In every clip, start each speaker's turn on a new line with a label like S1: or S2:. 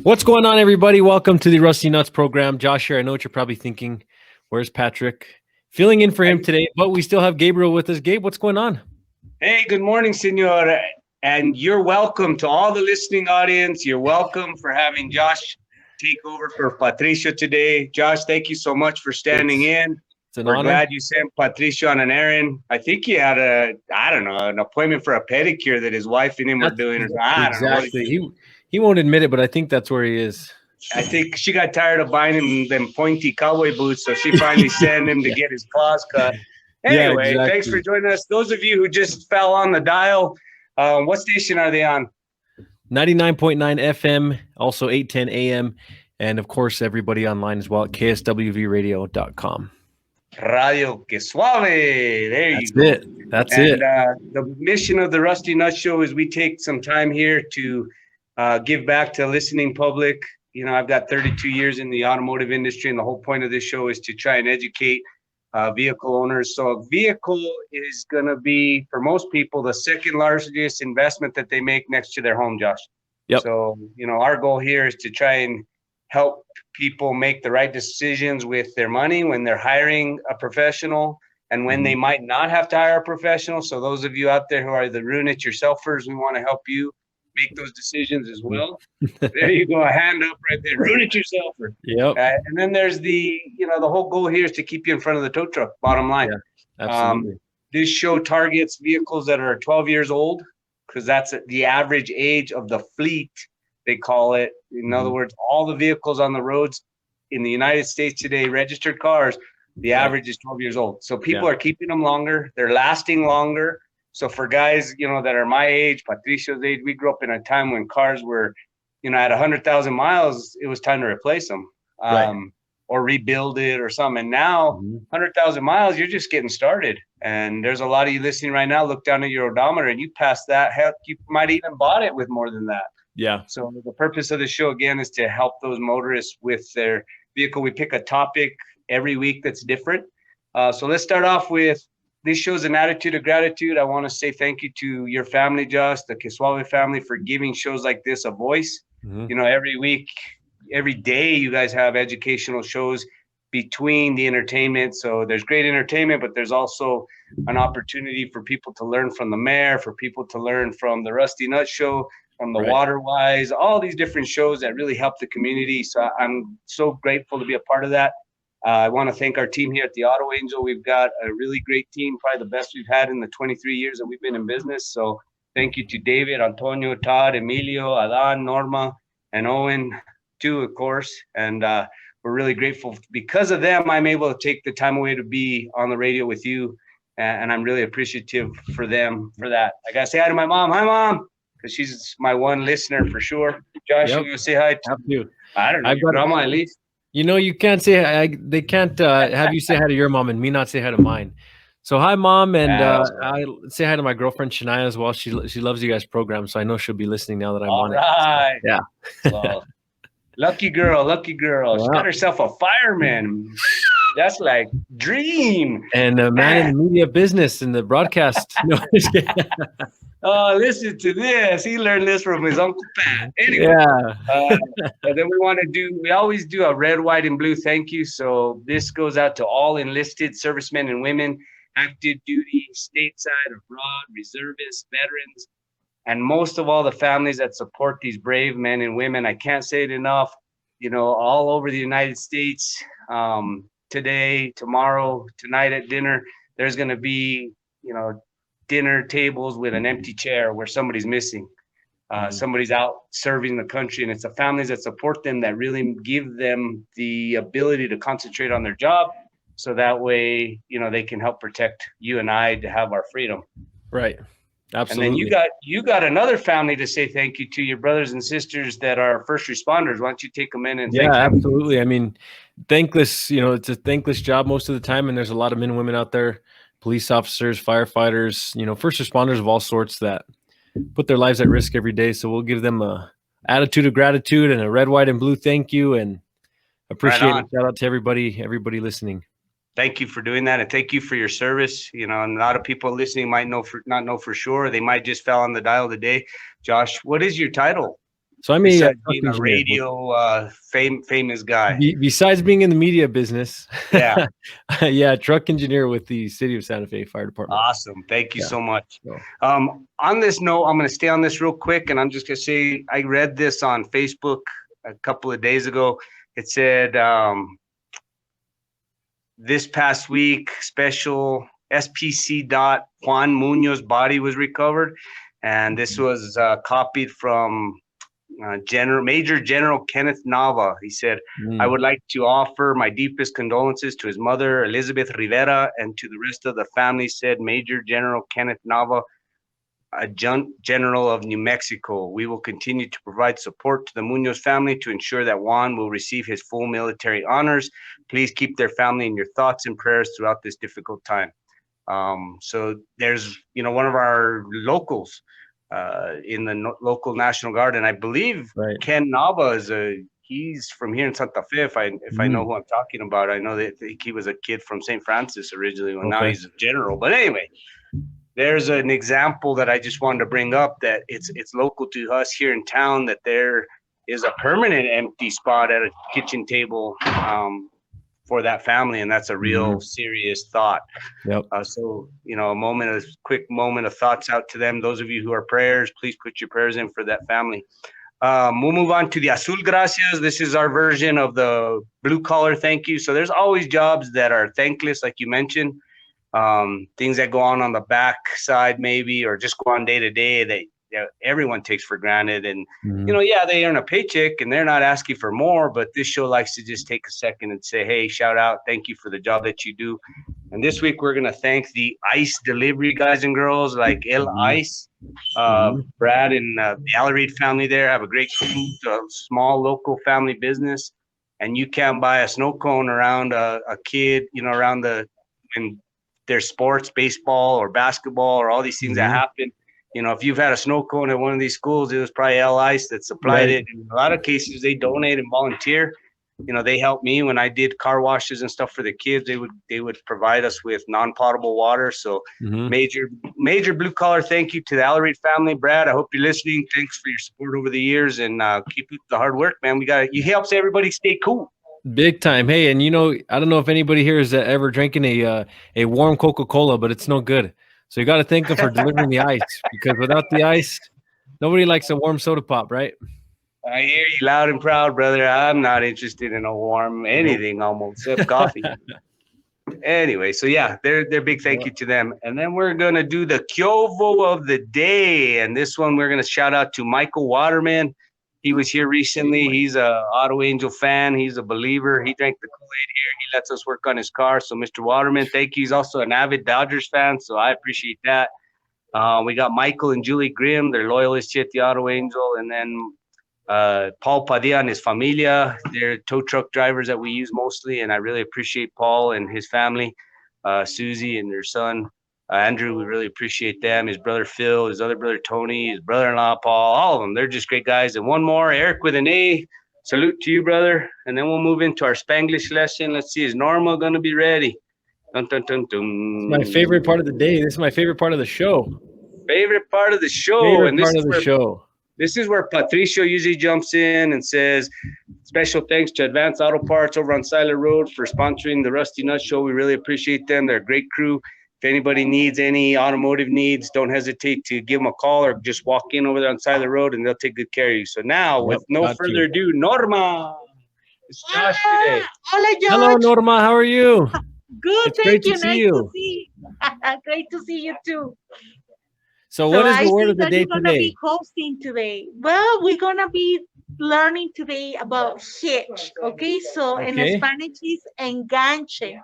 S1: What's going on, everybody? Welcome to the Rusty Nuts program. Josh here. I know what you're probably thinking. Where's Patrick? Filling in for him today, but we still have Gabriel with us. Gabe, what's going on?
S2: Hey, good morning, senor. And you're welcome to all the listening audience. You're welcome for having Josh take over for Patricio today. Josh, thank you so much for standing in.
S1: It's an
S2: We're
S1: honor.
S2: glad you sent Patricio on an errand. I think he had an appointment for a pedicure that his wife and him were doing.
S1: Exactly. He won't admit it, but I think that's where he is.
S2: I think she got tired of buying him them pointy cowboy boots, so she finally sent him to get his claws cut. Anyway,
S1: exactly.
S2: Thanks for joining us. Those of you who just fell on the dial, what station are they on?
S1: 99.9 FM, also 810 AM, and of course, everybody online as well at kswvradio.com.
S2: Radio Que Suave. There you go.
S1: That's it.
S2: The mission of the Rusty Nut Show is we take some time here to give back to the listening public. You know, I've got 32 years in the automotive industry, and the whole point of this show is to try and educate vehicle owners. So a vehicle is going to be, for most people, the second largest investment that they make next to their home, Josh.
S1: Yep.
S2: So, you know, our goal here is to try and help people make the right decisions with their money when they're hiring a professional and when they might not have to hire a professional. So those of you out there who are the ruin-it-yourselfers, we want to help you make those decisions as well. There you go, a hand up right there. Ruin-it-yourselfer.
S1: Yep.
S2: And then there's the whole goal here is to keep you in front of the tow truck, bottom line.
S1: Yeah, absolutely.
S2: This show targets vehicles that are 12 years old because that's the average age of the fleet, they call it. In other words, all the vehicles on the roads in the United States today, registered cars, the average is 12 years old. So people are keeping them longer. They're lasting longer. So for guys, you know, that are my age, Patricio's age, we grew up in a time when cars were, you know, at 100,000 miles, it was time to replace them or rebuild it or something. And now 100,000 miles, you're just getting started. And there's a lot of you listening right now, look down at your odometer and you passed that. Heck, you might even bought it with more than that.
S1: Yeah.
S2: So the purpose of the show, again, is to help those motorists with their vehicle. We pick a topic every week that's different. So let's start off with, this shows an attitude of gratitude. I want to say thank you to your family, Josh, the Que Suave family, for giving shows like this a voice. You know, every week, every day, you guys have educational shows between the entertainment. So there's great entertainment, but there's also an opportunity for people to learn from the mayor, for people to learn from the Rusty Nut Show, from the Waterwise, all these different shows that really help the community. So I'm so grateful to be a part of that. I want to thank our team here at the Auto Angel. We've got a really great team, probably the best we've had in the 23 years that we've been in business. So thank you to David, Antonio, Todd, Emilio, Adan, Norma, and Owen too, of course. And we're really grateful. Because of them, I'm able to take the time away to be on the radio with you. And I'm really appreciative for them for that. I got to say hi to my mom. Hi, Mom. Because she's my one listener for sure. Josh, you want to say hi to? I don't know. Your grandma at least.
S1: You know, you can't say they can't have you say hi to your mom and me not say hi to mine. So hi, Mom, and I say hi to my girlfriend Shania as well. She loves you guys' program, so I know she'll be listening now that I'm on
S2: it.
S1: Yeah.
S2: So, lucky girl.
S1: Wow.
S2: She got herself a fireman. That's like dream.
S1: And a man in the media business in the broadcast. No,
S2: oh, listen to this. He learned this from his Uncle Pat. Anyway, and then we always do a red, white, and blue thank you. So this goes out to all enlisted servicemen and women, active duty, stateside, abroad, reservists, veterans, and most of all the families that support these brave men and women. I can't say it enough. You know, all over the United States, today, tomorrow, tonight at dinner, there's going to be, you know, dinner tables with an empty chair where somebody's missing. Somebody's out serving the country, and it's the families that support them that really give them the ability to concentrate on their job. So that way, you know, they can help protect you and I to have our freedom.
S1: Right. Absolutely.
S2: And then you got another family to say thank you to, your brothers and sisters that are first responders. Why don't you take them in and thank them?
S1: Absolutely. I mean, thankless, you know, it's a thankless job most of the time. And there's a lot of men and women out there, police officers, firefighters, you know, first responders of all sorts that put their lives at risk every day. So we'll give them a attitude of gratitude and a red, white, and blue thank you, and appreciate it. Shout out to everybody listening.
S2: Thank you for doing that, and thank you for your service. You know, and a lot of people listening might not know for sure. They might just fell on the dial today. Josh, what is your title?
S1: So I'm a
S2: besides
S1: truck
S2: being a
S1: engineer.
S2: radio famous guy.
S1: Besides being in the media business,
S2: Yeah.
S1: yeah, truck engineer with the City of Santa Fe Fire Department.
S2: Awesome. Thank you
S1: Yeah.
S2: so much.
S1: So,
S2: On this note, I'm going to stay on this real quick, and I'm just going to say I read this on Facebook a couple of days ago. It said this past week, special SPC dot Juan Munoz body was recovered, and this was copied from Major General Kenneth Nava. He said, I would like to offer my deepest condolences to his mother, Elizabeth Rivera, and to the rest of the family, said Major General Kenneth Nava, Adjutant General of New Mexico. We will continue to provide support to the Munoz family to ensure that Juan will receive his full military honors. Please keep their family in your thoughts and prayers throughout this difficult time. So there's, one of our locals in the local National Guard, and I believe Ken Nava he's from here in Santa Fe. If I know who I'm talking about, I know that he was a kid from St. Francis originally. Well, now he's a general. But anyway, there's an example that I just wanted to bring up, that it's local to us here in town, that there is a permanent empty spot at a kitchen table for that family, and that's a real serious thought.
S1: Yep.
S2: So a quick moment of thoughts out to them. Those of you who are prayers, please put your prayers in for that family. We'll move on to the Azul Gracias. This is our version of the blue collar thank you. So there's always jobs that are thankless, like you mentioned, things that go on the back side maybe, or just go on day to day that everyone takes for granted. And, they earn a paycheck and they're not asking for more, but this show likes to just take a second and say, hey, shout out, thank you for the job that you do. And this week we're going to thank the ICE delivery guys and girls, like El Ice, Brad and the Alarid family there have a great small local family business. And you can't buy a snow cone around a kid, around when there's sports, baseball or basketball or all these things that happen. If you've had a snow cone at one of these schools, it was probably El Ice that supplied it. In a lot of cases, they donate and volunteer. They helped me when I did car washes and stuff for the kids. They would provide us with non-potable water. So major blue collar thank you to the Alarid family. Brad, I hope you're listening. Thanks for your support over the years, and keep up the hard work, man. You helps everybody stay cool.
S1: Big time. Hey, and I don't know if anybody here has ever drinking a warm Coca-Cola, but it's no good. So you got to thank them for delivering the ice, because without the ice, nobody likes a warm soda pop, right?
S2: I hear you loud and proud, brother. I'm not interested in a warm anything almost, except coffee. Anyway, so yeah, they're big thank you to them. And then we're going to do the Kyovo of the day. And this one, we're going to shout out to Michael Waterman. He was here recently. He's a Auto Angel fan. He's a believer. He drank the Kool-Aid here. He lets us work on his car. So Mr. Waterman, thank you. He's also an avid Dodgers fan, so I appreciate that. We got Michael and Julie Grimm. They're loyalists here at the Auto Angel. And then Paul Padilla and his familia. They're tow truck drivers that we use mostly, and I really appreciate Paul and his family, Susie and their son. Andrew, we really appreciate them. His brother Phil, his other brother Tony, his brother-in-law Paul, all of them. They're just great guys. And one more, Eric with an A. Salute to you, brother. And then we'll move into our Spanglish lesson. Let's see, is Norma going to be ready? Dun, dun, dun, dun.
S1: It's my favorite part of the day. This is my favorite part of the show.
S2: Favorite part of the show. This is where Patricio usually jumps in and says, special thanks to Advanced Auto Parts over on Siler Road for sponsoring the Rusty Nut Show. We really appreciate them. They're a great crew. If anybody needs any automotive needs, don't hesitate to give them a call or just walk in over there on Siler Road and they'll take good care of you. So now, with no further ado, Norma. It's Josh today.
S3: Hola, Josh.
S1: Hello, Norma. How are you?
S3: Good, thank you. Nice to see you. Great to see you too.
S1: So what is the word of the day
S3: today? We're going to be hosting today. Well, we're going to be learning today about hitch, okay? So in Spanish is enganche.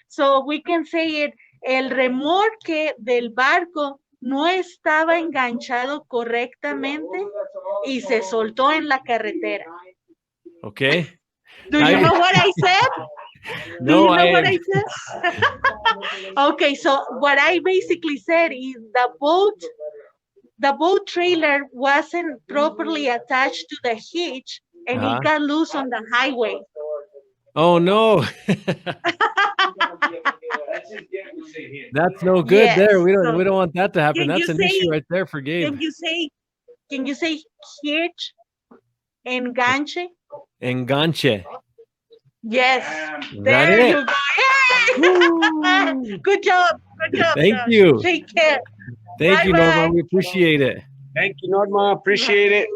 S3: So we can say it, el remolque del barco no estaba enganchado correctamente y se soltó en la carretera.
S1: Okay.
S3: Do you know what I said?
S1: No,
S3: what I said? Okay, so what I basically said is the boat trailer wasn't properly attached to the hitch and it got loose on the highway.
S1: Oh no. That's no good there. We don't want that to happen. That's an issue right there for Gabe.
S3: Can you say hitch? Enganche.
S1: Enganche.
S3: Yes.
S1: That
S3: There
S1: it?
S3: you go. Yay!
S1: Woo!
S3: Good job. Good job,
S1: Thank
S3: Josh.
S1: you.
S3: Take care.
S1: Thank you, Norma.
S3: Bye-bye.
S1: We appreciate it.
S2: Thank you, Norma. Appreciate it.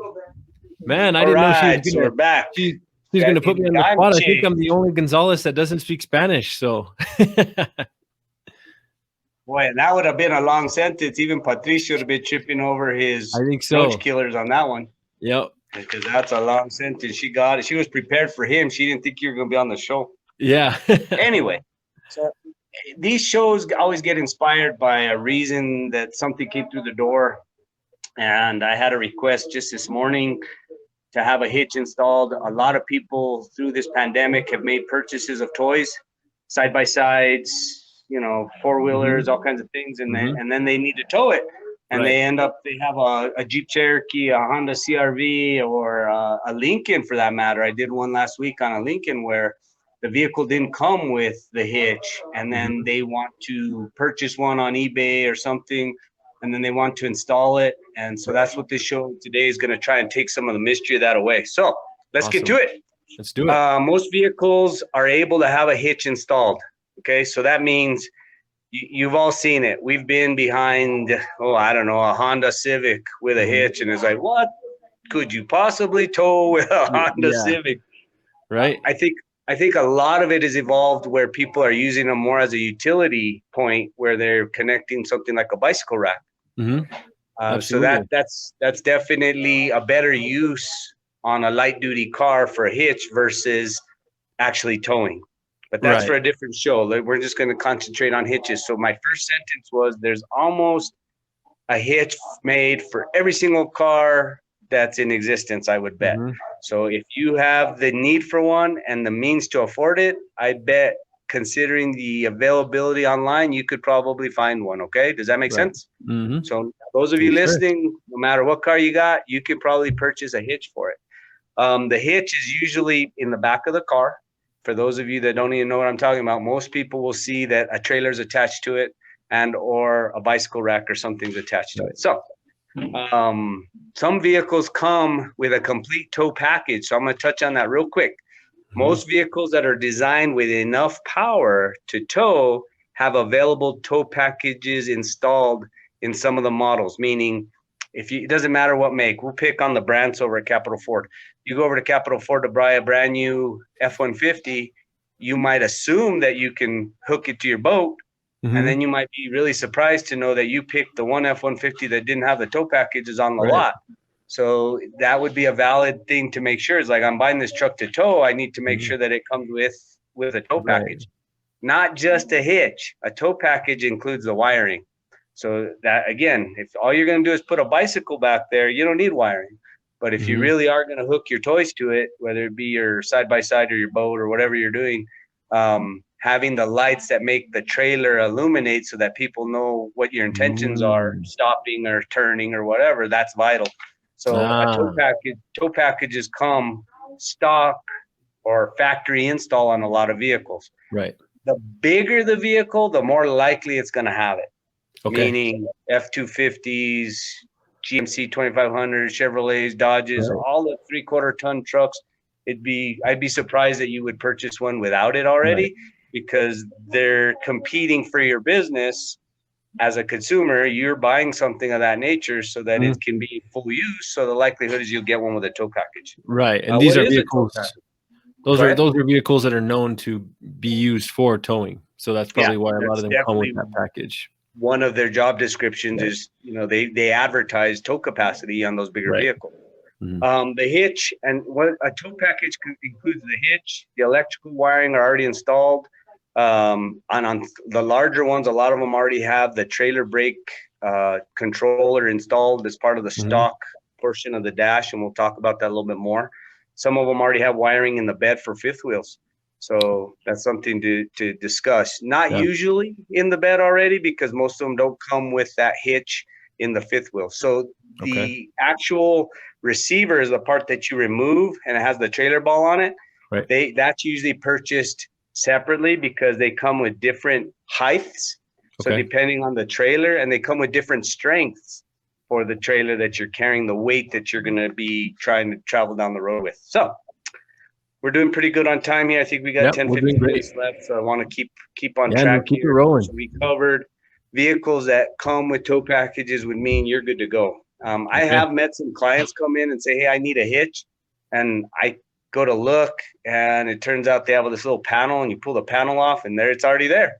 S1: Man, I
S2: All
S1: didn't know
S2: right, so we're back.
S1: she's gonna put me on the spot. I think
S2: Enganche.
S1: I'm the only Gonzales that doesn't speak Spanish, so
S2: Boy, that would have been a long sentence. Even Patricio would have been tripping over his
S1: I think so.
S2: coach killers on that one.
S1: Yep.
S2: Because that's a long sentence. She got it. She was prepared for him. She didn't think you were going to be on the show.
S1: Yeah.
S2: Anyway, so these shows always get inspired by a reason that something came through the door. And I had a request just this morning to have a hitch installed. A lot of people through this pandemic have made purchases of toys, side by sides, four wheelers, all kinds of things, and then they need to tow it, and they have a Jeep Cherokee, a Honda CRV, or a Lincoln for that matter. I did one last week on a Lincoln where the vehicle didn't come with the hitch, and then they want to purchase one on eBay or something, and then they want to install it. And so that's what this show today is going to try and take some of the mystery of that away. So let's get to it.
S1: Let's do it.
S2: Most vehicles are able to have a hitch installed. Okay, so that means you've all seen it. We've been behind, a Honda Civic with a hitch, and it's like, what could you possibly tow with a Honda Civic?
S1: Right.
S2: I think a lot of it is evolved where people are using them more as a utility point, where they're connecting something like a bicycle rack. So that's definitely a better use on a light duty car for a hitch versus actually towing. But that's for a different show. We're just going to concentrate on hitches. So my first sentence was, there's almost a hitch made for every single car that's in existence, I would bet. So if you have the need for one and the means to afford it, I bet, considering the availability online, you could probably find one. Okay, does that make sense? So those of you listening, no matter what car you got, you could probably purchase a hitch for it. The hitch is usually in the back of the car. For those of you that don't even know what I'm talking about, most people will see that a trailer is attached to it, and or a bicycle rack or something's attached to it. So some vehicles come with a complete tow package. So I'm going to touch on that real quick. Most vehicles that are designed with enough power to tow have available tow packages installed in some of the models, meaning it doesn't matter what make. We'll pick on the brands over at Capital Ford. You go over to Capital Ford to buy a brand new F-150, you might assume that you can hook it to your boat, and then you might be really surprised to know that you picked the one F-150 that didn't have the tow packages on the lot. So that would be a valid thing to make sure. It's like, I'm buying this truck to tow. I need to make sure that it comes with a tow package, not just a hitch. A tow package includes the wiring. So that, again, if all you're going to do is put a bicycle back there, you don't need wiring. But if you really are going to hook your toys to it, whether it be your side-by-side or your boat or whatever you're doing, having the lights that make the trailer illuminate so that people know what your intentions are, stopping or turning or whatever, that's vital. So a tow packages come stock or factory install on a lot of vehicles.
S1: Right.
S2: The bigger the vehicle, the more likely it's going to have it.
S1: Okay.
S2: Meaning F-250s, GMC 2500, Chevrolets, Dodges, all the 3/4 ton trucks. I'd be surprised that you would purchase one without it already, because they're competing for your business. As a consumer, you're buying something of that nature so that it can be full use. So the likelihood is you'll get one with a tow package.
S1: Right. And these are vehicles. Those are vehicles that are known to be used for towing. So that's probably why a lot of them come with that package.
S2: One of their job descriptions is, they advertise tow capacity on those bigger vehicles. The hitch, and what a tow package includes: the hitch, the electrical wiring are already installed. And on the larger ones, a lot of them already have the trailer brake controller installed as part of the stock portion of the dash, and we'll talk about that a little bit more. Some of them already have wiring in the bed for fifth wheels. So that's something to discuss. Not usually in the bed already, because most of them don't come with that hitch in the fifth wheel. So the actual receiver is the part that you remove, and it has the trailer ball on it. That's usually purchased separately because they come with different heights. So depending on the trailer, and they come with different strengths. for the trailer that you're carrying, the weight that you're going to be trying to travel down the road with. So we're doing pretty good on time here. I think we got 10, 15 minutes left. So I want to keep on track
S1: keep
S2: here.
S1: it rolling.
S2: So we covered vehicles that come with tow packages would mean you're good to go. I have met some clients come in and say, hey, I need a hitch. And I go to look, and it turns out they have this little panel, and you pull the panel off, and there it's already there.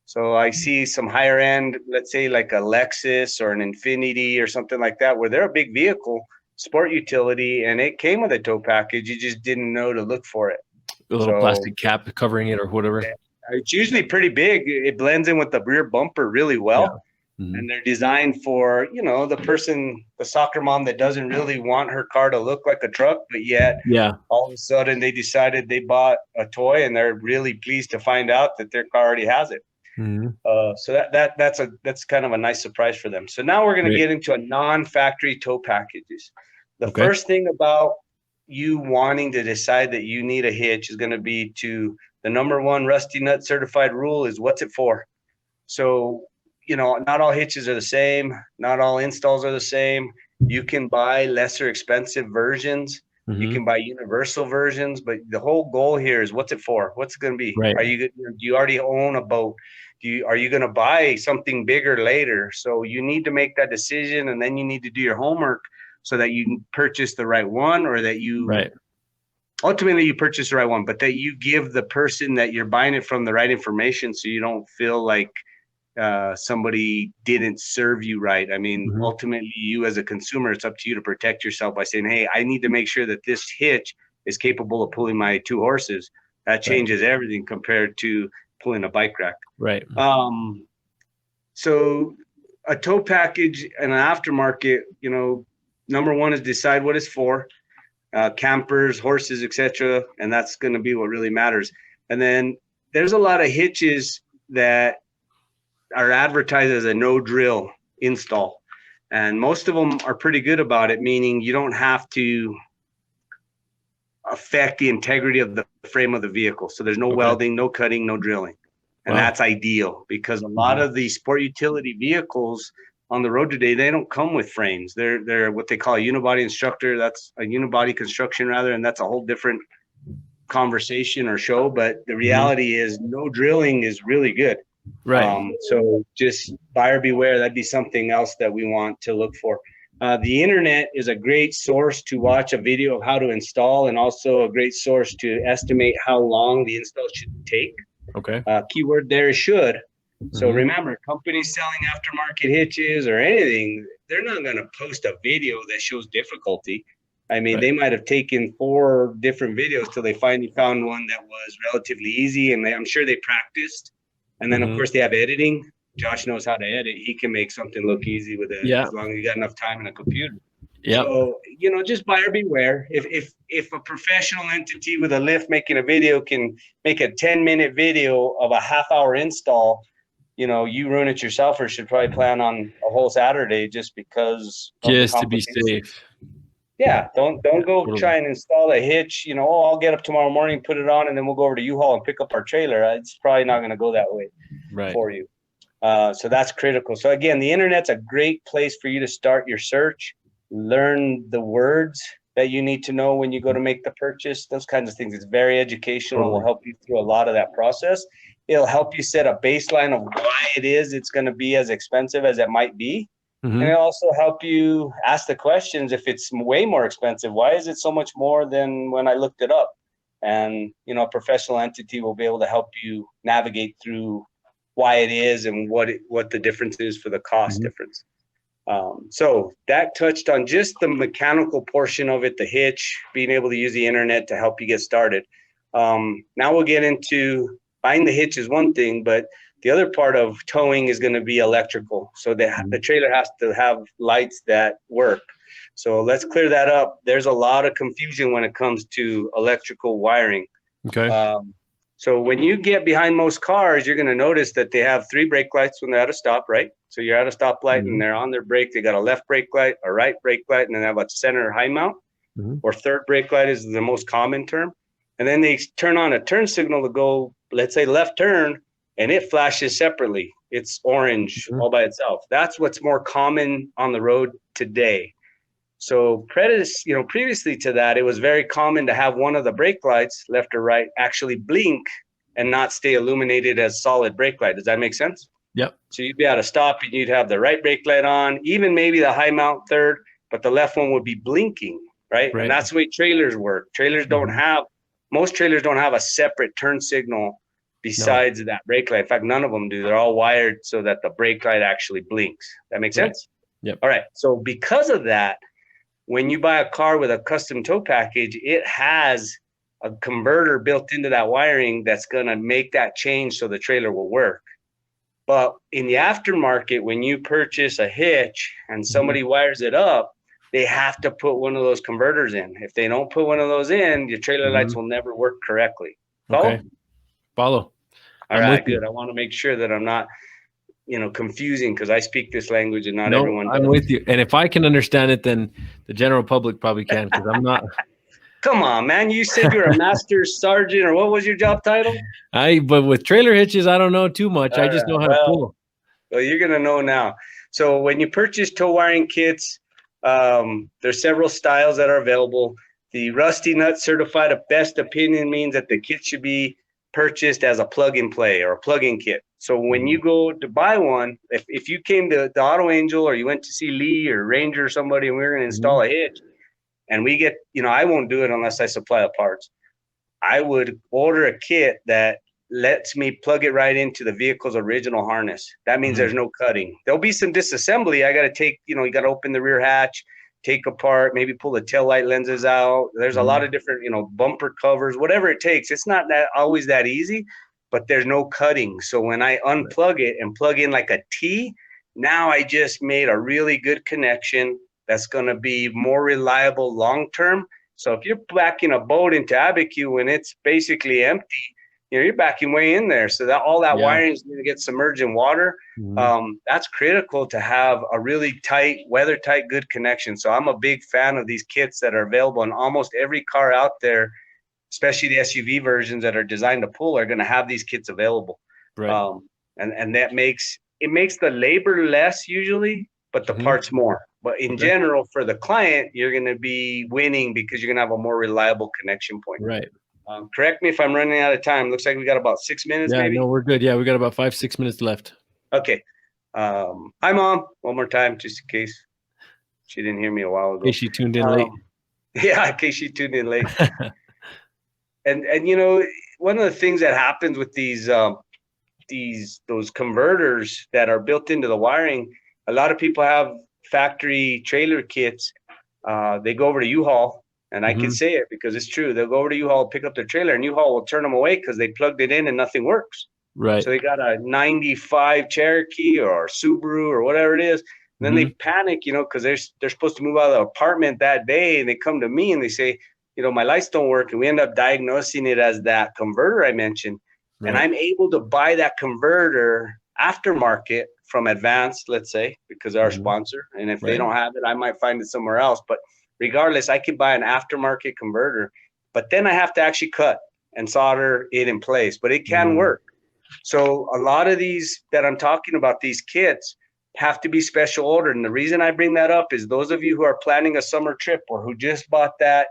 S2: So I see some higher end, let's say like a Lexus or an Infiniti or something like that, where they're a big vehicle, sport utility, and it came with a tow package. You just didn't know to look for it.
S1: A little plastic cap covering it or whatever.
S2: It's usually pretty big. It blends in with the rear bumper really well. Yeah. Mm-hmm. And they're designed for, the soccer mom that doesn't really want her car to look like a truck, but yet all of a sudden they decided they bought a toy and they're really pleased to find out that their car already has it. Mm-hmm. So that's kind of a nice surprise for them. So now we're going to get into a non-factory tow packages. The first thing about you wanting to decide that you need a hitch is going to be to the number one Rusty Nut certified rule is what's it for? So, not all hitches are the same. Not all installs are the same. You can buy lesser expensive versions. Mm-hmm. You can buy universal versions, but the whole goal here is what's it for? What's it going to be? Right. Do you already own a boat? Are you going to buy something bigger later? So you need to make that decision, and then you need to do your homework so that you can purchase the right one, or that you ultimately you purchase the right one, but that you give the person that you're buying it from the right information, so you don't feel like somebody didn't serve you right. I mean, ultimately, you as a consumer, it's up to you to protect yourself by saying, hey, I need to make sure that this hitch is capable of pulling my 2 horses. That changes everything compared to pulling a bike rack. Right. So a tow package and an aftermarket, number one is decide what it's for. Campers, horses, etc. And that's going to be what really matters. And then there's a lot of hitches that are advertised as a no drill install, and most of them are pretty good about it, meaning you don't have to affect the integrity of the frame of the vehicle. So there's no welding, no cutting, no drilling. And that's ideal, because a lot of the sport utility vehicles on the road today, they don't come with frames. They're what they call a unibody instructor. That's a unibody construction rather, and that's a whole different conversation or show. But the reality is no drilling is really good. Right. So just buyer beware. That'd be something else that we want to look for. The internet is a great source to watch a video of how to install, and also a great source to estimate how long the install should take. Okay. Keyword there is should. So remember, companies selling aftermarket hitches or anything, they're not going to post a video that shows difficulty. I mean, they might have taken 4 different videos till they finally found one that was relatively easy, and I'm sure they practiced. And then, of course, they have editing. Josh knows how to edit. He can make something look easy with it as long as you got enough time in a computer. Yeah. So, just buyer beware. If a professional entity with a lift making a video can make a 10-minute video of a half-hour install, you ruin it yourself, or should probably plan on a whole Saturday just because.
S1: Just to be safe.
S2: Yeah, don't go try and install a hitch. I'll get up tomorrow morning, put it on, and then we'll go over to U-Haul and pick up our trailer. It's probably not going to go that way for you. So that's critical. So again, the internet's a great place for you to start your search, learn the words that you need to know when you go to make the purchase, those kinds of things. It's very educational. Will help you through a lot of that process. It'll help you set a baseline of why it's going to be as expensive as it might be. And it'll also help you ask the questions. If it's way more expensive, why is it so much more than when I looked it up? And, a professional entity will be able to help you navigate through why it is and what the difference is for the cost difference. So that touched on just the mechanical portion of it, the hitch, being able to use the internet to help you get started. Now we'll get into buying the hitch is one thing, but the other part of towing is going to be electrical. So the trailer has to have lights that work. So let's clear that up. There's a lot of confusion when it comes to electrical wiring. Okay. So when you get behind most cars, you're going to notice that they have 3 brake lights when they're at a stop, right? So you're at a stoplight and they're on their brake. They got a left brake light, a right brake light, and then they have a center high mount, or third brake light is the most common term. And then they turn on a turn signal to go, let's say, left turn, and it flashes separately. It's orange all by itself. That's what's more common on the road today. So previously to that, it was very common to have one of the brake lights, left or right, actually blink and not stay illuminated as solid brake light. Does that make sense?
S1: Yep.
S2: So you'd be at a stop and you'd have the right brake light on, even maybe the high mount third, but the left one would be blinking, right? And that's the way trailers work. Most trailers don't have a separate turn signal besides that brake light. In fact, none of them do. They're all wired so that the brake light actually blinks. That makes sense?
S1: Yep.
S2: All right. So because of that, when you buy a car with a custom tow package, it has a converter built into that wiring that's going to make that change so the trailer will work. But in the aftermarket, when you purchase a hitch and somebody wires it up, they have to put one of those converters in. If they don't put one of those in, your trailer lights will never work correctly.
S1: Follow?
S2: All right, good. I want to make sure that I'm not confusing, because I speak this language and not everyone does.
S1: I'm with you. And if I can understand it, then the general public probably can, because I'm not.
S2: Come on, man. You said you're a master sergeant, or what was your job title?
S1: But with trailer hitches, I don't know too much. I just know how to pull.
S2: Well, you're going to know now. So when you purchase tow wiring kits, there's several styles that are available. The Rusty Nut Certified Best Opinion means that the kit should be purchased as a plug-and-play or a plug-in kit. So when you go to buy one, if you came to the Auto Angel, or you went to see Lee or Ranger or somebody, and we were going to install a hitch, and we get, I won't do it unless I supply the parts. I would order a kit that lets me plug it right into the vehicle's original harness. That means there's no cutting. There'll be some disassembly. I got to take, you got to open the rear hatch, take apart, maybe pull the tail light lenses out. There's a lot of different, bumper covers, whatever it takes. It's not always that easy, but there's no cutting. So when I unplug it and plug in like a T, now I just made a really good connection that's going to be more reliable long-term. So if you're backing a boat into Abiquiu when it's basically empty, you're backing way in there. So that all that wiring is going to get submerged in water. That's critical to have a really tight, weather-tight, good connection. So I'm a big fan of these kits that are available in almost every car out there, especially the SUV versions that are designed to pull are going to have these kits available.
S1: Right.
S2: And that makes the labor less usually, but the parts more. But in general, for the client, you're going to be winning because you're going to have a more reliable connection point.
S1: Right.
S2: Correct me if I'm running out of time. Looks like we got about 6 minutes, maybe.
S1: No, we're good. Yeah, we got about 5-6 minutes left.
S2: Okay. Hi, Mom. One more time, just in case she didn't hear me a while ago.
S1: In case she tuned in late.
S2: Yeah, in case she tuned in late. And one of the things that happens with those converters that are built into the wiring, a lot of people have factory trailer kits. They go over to U-Haul, and I can say it because it's true. They'll go over to U-Haul, pick up their trailer, and U-Haul will turn them away because they plugged it in and nothing works.
S1: Right.
S2: So they got a 95 Cherokee or Subaru or whatever it is. And then they panic, because they're supposed to move out of the apartment that day, and they come to me and they say, my lights don't work, and we end up diagnosing it as that converter I mentioned. Right. And I'm able to buy that converter aftermarket from Advanced, let's say, because they're our sponsor. And if they don't have it, I might find it somewhere else. But regardless, I can buy an aftermarket converter, but then I have to actually cut and solder it in place, but it can work. So a lot of these that I'm talking about, these kits, have to be special ordered. And the reason I bring that up is those of you who are planning a summer trip or who just bought that,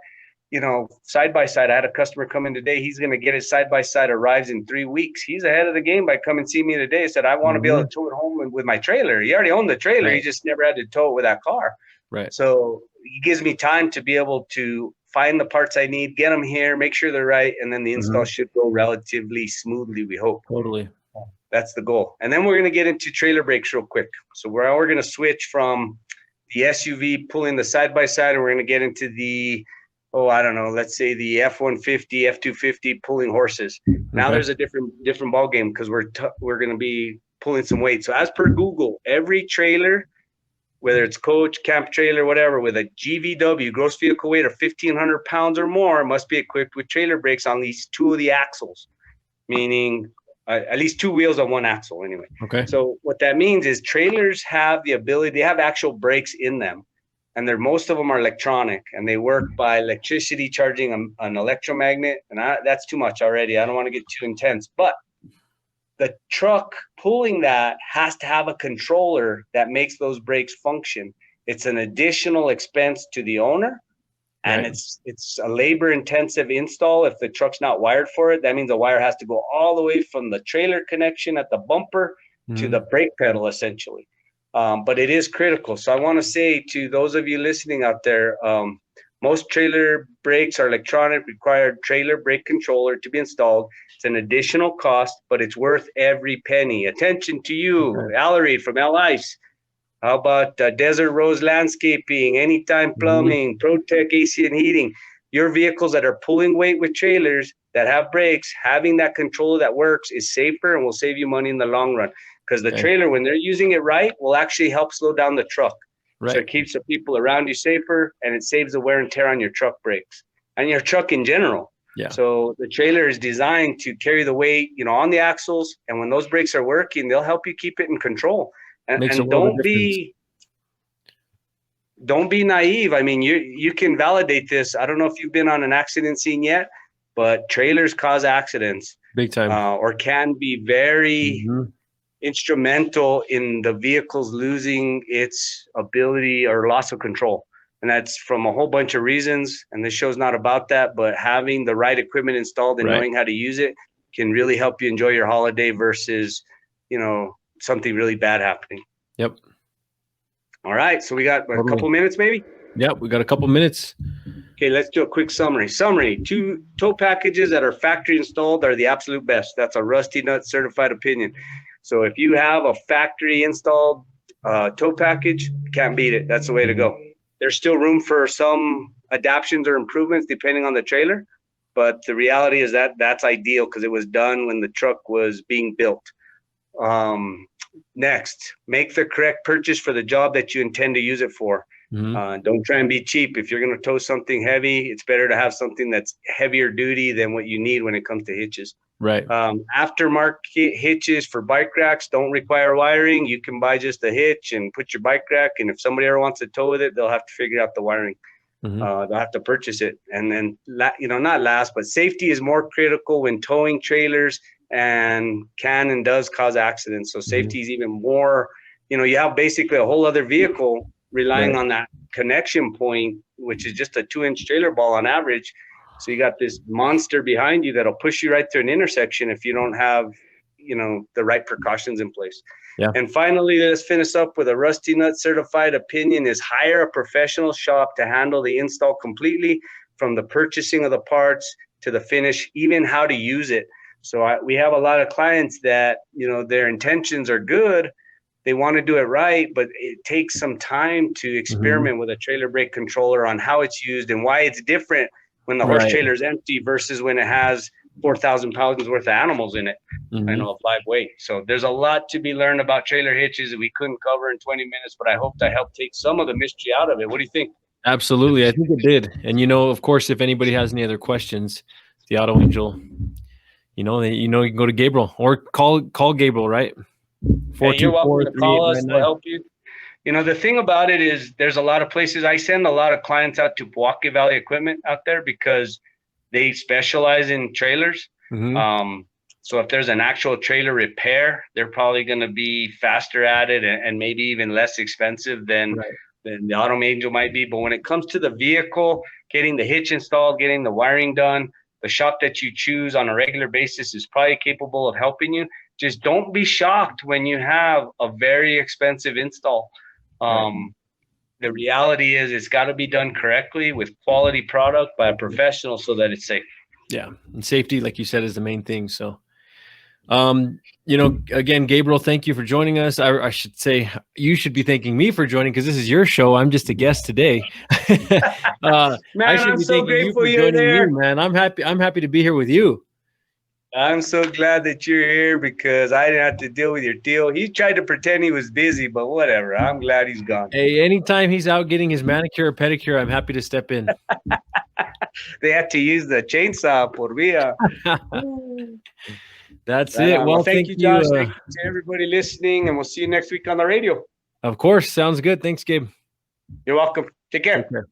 S2: side-by-side. I had a customer come in today. He's going to get his side-by-side, arrives in 3 weeks. He's ahead of the game by coming see me today. He said, I want to be able to tow it home with my trailer. He already owned the trailer. He just never had to tow it with that car.
S1: Right.
S2: So he gives me time to be able to find the parts I need, get them here, make sure they're right, and then the install should go relatively smoothly, we hope.
S1: Totally.
S2: That's the goal. And then we're going to get into trailer brakes real quick. So we're going to switch from the SUV pulling the side-by-side, and we're going to get into the, let's say the F-150, F-250 pulling horses. Now there's a different ball game because we're going to be pulling some weight. So as per Google, every trailer, whether it's coach, camp trailer, whatever, with a GVW, gross vehicle weight of 1,500 pounds or more, must be equipped with trailer brakes on at least 2 of the axles, meaning at least 2 wheels on 1 axle anyway. Okay. So what that means is trailers have the ability, they have actual brakes in them, and most of them are electronic, and they work by electricity charging an electromagnet. And that's too much already. I don't want to get too intense, but the truck pulling that has to have a controller that makes those brakes function. It's an additional expense to the owner. And
S1: Right.
S2: it's a labor-intensive install. If the truck's not wired for it, that means the wire has to go all the way from the trailer connection at the bumper to the brake pedal, essentially. But it is critical. So I want to say to those of you listening out there, most trailer brakes are electronic, required trailer brake controller to be installed. It's an additional cost, but it's worth every penny. Attention to you,
S1: Okay.
S2: Allery from L-Ice. How about Desert Rose Landscaping, Anytime Plumbing, ProTech AC and Heating? Your vehicles that are pulling weight with trailers that have brakes, having that controller that works is safer and will save you money in the long run. Because the
S1: Okay.
S2: trailer, when they're using it right, will actually help slow down the truck. So
S1: Right.
S2: it keeps the people around you safer, and it saves the wear and tear on your truck brakes and your truck in general.
S1: Yeah.
S2: So the trailer is designed to carry the weight, on the axles, and when those brakes are working, they'll help you keep it in control.
S1: Makes a
S2: And
S1: world of difference.
S2: don't be naive. I mean, you can validate this. I don't know if you've been on an accident scene yet, but trailers cause accidents
S1: Big time.
S2: or can be very
S1: Mhm.
S2: instrumental in the vehicle's losing its ability or loss of control. And that's from a whole bunch of reasons. And this show's not about that, but having the right equipment installed and
S1: Right.
S2: knowing how to use it can really help you enjoy your holiday versus, something really bad happening.
S1: Yep.
S2: All right. So we got a
S1: Totally.
S2: couple minutes maybe.
S1: Yep. We got a couple minutes.
S2: Okay, let's do a quick summary. Two tow packages that are factory installed are the absolute best. That's a Rusty Nut certified opinion. So if you have a factory installed tow package, can't beat it. That's the way to go. There's still room for some adaptations or improvements depending on the trailer, but the reality is that that's ideal because it was done when the truck was being built. Next, make the correct purchase for the job that you intend to use it for. Don't try and be cheap. If you're going to tow something heavy, it's better to have something that's heavier duty than what you need when it comes to hitches.
S1: Right.
S2: Aftermarket hitches for bike racks don't require wiring. You can buy just a hitch and put your bike rack, and if somebody ever wants to tow with it, they'll have to figure out the wiring. They'll have to purchase it. And then, not last, but safety is more critical when towing trailers and can and does cause accidents. So safety is even more, you have basically a whole other vehicle relying on that connection point, which is just a 2-inch trailer ball on average. So you got this monster behind you that'll push you right through an intersection if you don't have, the right precautions in place.
S1: Yeah.
S2: And finally, let's finish up with a Rusty Nut certified opinion is hire a professional shop to handle the install completely from the purchasing of the parts to the finish, even how to use it. So we have a lot of clients that, their intentions are good. They want to do it right, but it takes some time to experiment with a trailer brake controller on how it's used and why it's different when the horse trailer is empty versus when it has 4,000 pounds worth of animals in it, a 5-weight. So there's a lot to be learned about trailer hitches that we couldn't cover in 20 minutes, but I hope I helped take some of the mystery out of it. What do you think?
S1: Absolutely. I think it did. And, of course, if anybody has any other questions, the Auto Angel, you can go to Gabriel or call Gabriel, right?
S2: You're welcome to call us. We'll help you. The thing about it is there's a lot of places. I send a lot of clients out to Milwaukee Valley Equipment out there because they specialize in trailers. So if there's an actual trailer repair, they're probably going to be faster at it and maybe even less expensive than the Auto Angel might be. But when it comes to the vehicle, getting the hitch installed, getting the wiring done, the shop that you choose on a regular basis is probably capable of helping you. Just don't be shocked when you have a very expensive install. The reality is it's got to be done correctly with quality product by a professional so that it's safe.
S1: Yeah. And safety, like you said, is the main thing. So, again, Gabriel, thank you for joining us. I should say you should be thanking me for joining because this is your show. I'm just a guest today.
S2: Man, I'm so grateful you're there.
S1: Man, I'm happy to be here with you.
S2: I'm so glad that you're here because I didn't have to deal with your deal. He tried to pretend he was busy, but whatever. I'm glad he's gone.
S1: Hey, anytime he's out getting his manicure or pedicure, I'm happy to step in.
S2: They have to use the chainsaw por via.
S1: That's it. Well,
S2: thank you, Josh. Thank you to everybody listening, and we'll see you next week on the radio.
S1: Of course. Sounds good. Thanks, Gabe.
S2: You're welcome. Take care.
S1: Take care.